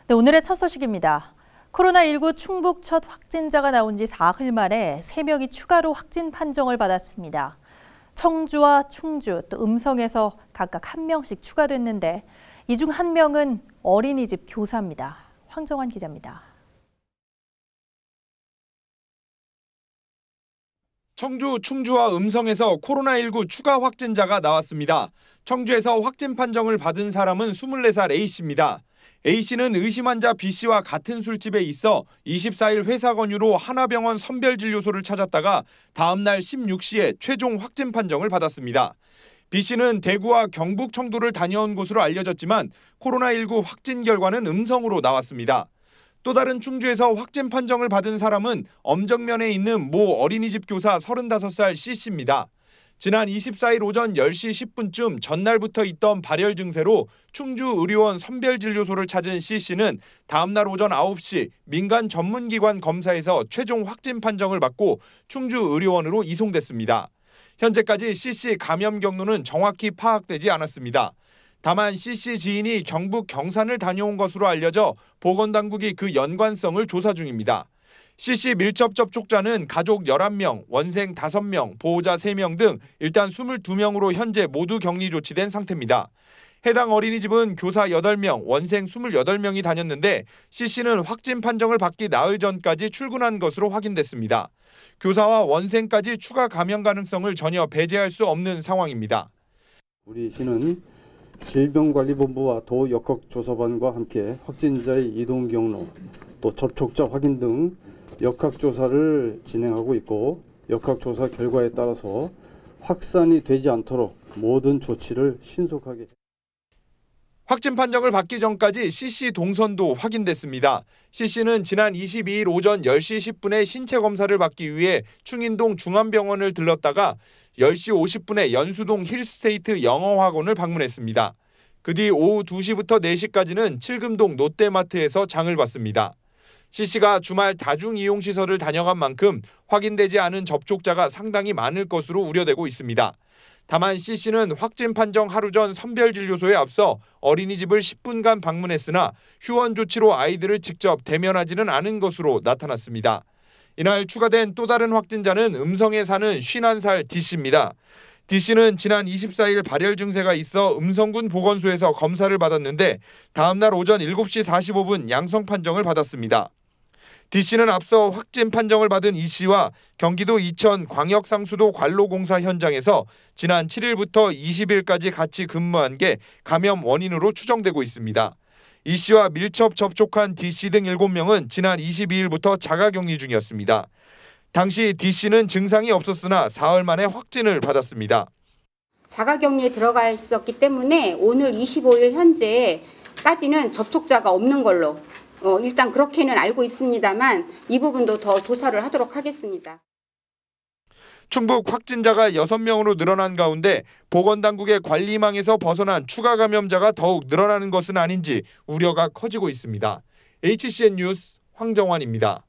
네, 오늘의 첫 소식입니다. 코로나19 충북 첫 확진자가 나온 지 사흘 만에 3명이 추가로 확진 판정을 받았습니다. 청주와 충주, 또 음성에서 각각 1명씩 추가됐는데 이 중 1명은 어린이집 교사입니다. 황정환 기자입니다. 청주, 충주와 음성에서 코로나19 추가 확진자가 나왔습니다. 청주에서 확진 판정을 받은 사람은 24살 A씨입니다. A씨는 의심 환자 B씨와 같은 술집에 있어 24일 회사 건유로 하나병원 선별진료소를 찾았다가 다음 날 16시에 최종 확진 판정을 받았습니다. B씨는 대구와 경북 청도를 다녀온 것으로 알려졌지만 코로나19 확진 결과는 음성으로 나왔습니다. 또 다른 충주에서 확진 판정을 받은 사람은 엄정면에 있는 모 어린이집 교사 35살 C씨입니다. 지난 24일 오전 10시 10분쯤 전날부터 있던 발열 증세로 충주의료원 선별진료소를 찾은 C씨는 다음날 오전 9시 민간 전문기관 검사에서 최종 확진 판정을 받고 충주의료원으로 이송됐습니다. 현재까지 C씨 감염 경로는 정확히 파악되지 않았습니다. 다만 C씨 지인이 경북 경산을 다녀온 것으로 알려져 보건당국이 그 연관성을 조사 중입니다. C씨 밀접 접촉자는 가족 11명, 원생 5명, 보호자 3명 등 일단 22명으로 현재 모두 격리 조치된 상태입니다. 해당 어린이집은 교사 8명, 원생 28명이 다녔는데 C씨는 확진 판정을 받기 나흘 전까지 출근한 것으로 확인됐습니다. 교사와 원생까지 추가 감염 가능성을 전혀 배제할 수 없는 상황입니다. 우리 시는 질병관리본부와 도역학조사반과 함께 확진자의 이동 경로, 또 접촉자 확인 등 역학조사를 진행하고 있고 역학조사 결과에 따라서 확산이 되지 않도록 모든 조치를 신속하게. 확진 판정을 받기 전까지 C씨 동선도 확인됐습니다. C씨는 지난 22일 오전 10시 10분에 신체 검사를 받기 위해 충인동 중앙병원을 들렀다가 10시 50분에 연수동 힐스테이트 영어학원을 방문했습니다. 그 뒤 오후 2시부터 4시까지는 칠금동 롯데마트에서 장을 봤습니다. C씨가 주말 다중이용시설을 다녀간 만큼 확인되지 않은 접촉자가 상당히 많을 것으로 우려되고 있습니다. 다만 C씨는 확진 판정 하루 전 선별진료소에 앞서 어린이집을 10분간 방문했으나 휴원 조치로 아이들을 직접 대면하지는 않은 것으로 나타났습니다. 이날 추가된 또 다른 확진자는 음성에 사는 51살 D씨입니다. D씨는 지난 24일 발열 증세가 있어 음성군 보건소에서 검사를 받았는데 다음 날 오전 7시 45분 양성 판정을 받았습니다. D씨는 앞서 확진 판정을 받은 E씨와 경기도 이천 광역상수도 관로공사 현장에서 지난 7일부터 20일까지 같이 근무한 게 감염 원인으로 추정되고 있습니다. E씨와 밀접 접촉한 D씨 등 7명은 지난 22일부터 자가격리 중이었습니다. 당시 D씨는 증상이 없었으나 사흘 만에 확진을 받았습니다. 자가격리에 들어가 있었기 때문에 오늘 25일 현재까지는 접촉자가 없는 걸로 일단 그렇게는 알고 있습니다만 이 부분도 더 조사를 하도록 하겠습니다. 충북 확진자가 6명으로 늘어난 가운데 보건당국의 관리망에서 벗어난 추가 감염자가 더욱 늘어나는 것은 아닌지 우려가 커지고 있습니다. HCN 뉴스 황정환입니다.